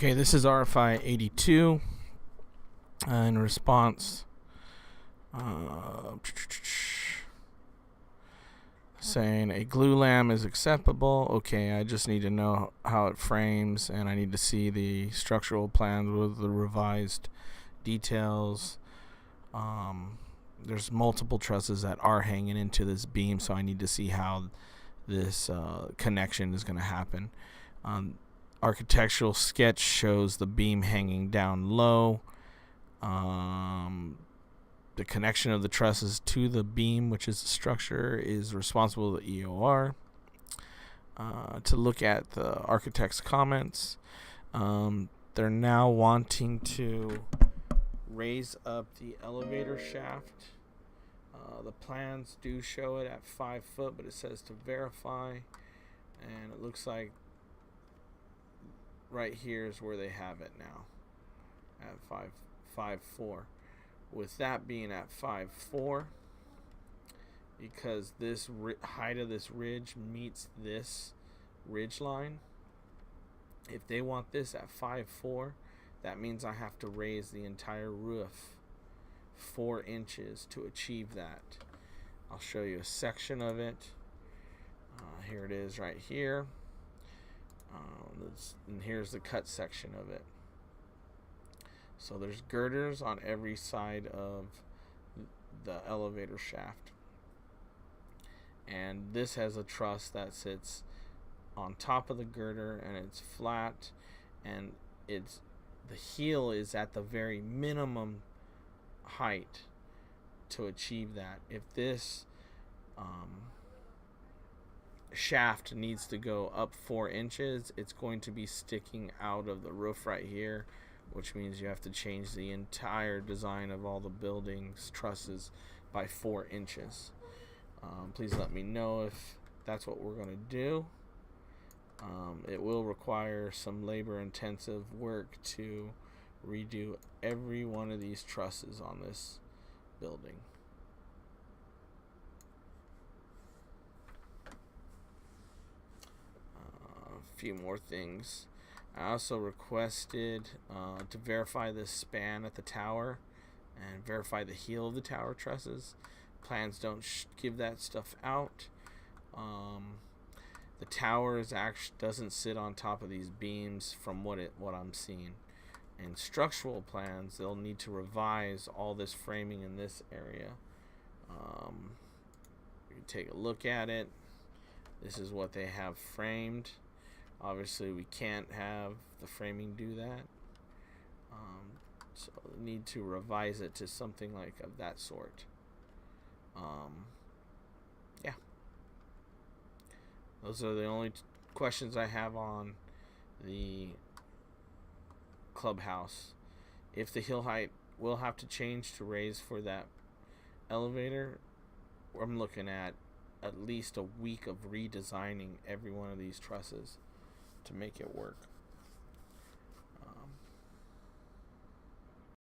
Okay, this is RFI 82. In response, saying a glue lamp is acceptable. Okay, I just need to know how it frames, and I need to see the structural plans with the revised details. There's multiple trusses that are hanging into this beam, so I need to see how this connection is going to happen. Architectural sketch shows the beam hanging down low. The connection of the trusses to the beam, which is the structure, is responsible to the EOR. To look at the architect's comments, they're now wanting to raise up the elevator shaft. The plans do show it at 5 foot, but it says to verify, and it looks like right here is where they have it now at 5.4. With that being at 5.4, because this height of this ridge meets this ridge line, if they want this at 5.4, that means I have to raise the entire roof 4 inches to achieve that. I'll show you a section of it. Here it is right here. And here's the cut section of it. So there's girders on every side of the elevator shaft. And this has a truss that sits on top of the girder, and it's flat, and the heel is at the very minimum height to achieve that. If this shaft needs to go up 4 inches, it's going to be sticking out of the roof right here, which means you have to change the entire design of all the building's trusses by 4 inches. Please let me know if that's what we're going to do. It will require some labor-intensive work to redo every one of these trusses on this building. A few more things. I also requested to verify the span at the tower and verify the heel of the tower trusses. Plans don't give that stuff out. The tower doesn't sit on top of these beams from what I'm seeing. In structural plans, they'll need to revise all this framing in this area. You can take a look at it. This is what they have framed. Obviously, we can't have the framing do that. So we need to revise it to something like of that sort. Yeah. Those are the only questions I have on the clubhouse. If the hill height will have to change to raise for that elevator, I'm looking at least a week of redesigning every one of these trusses to make it work.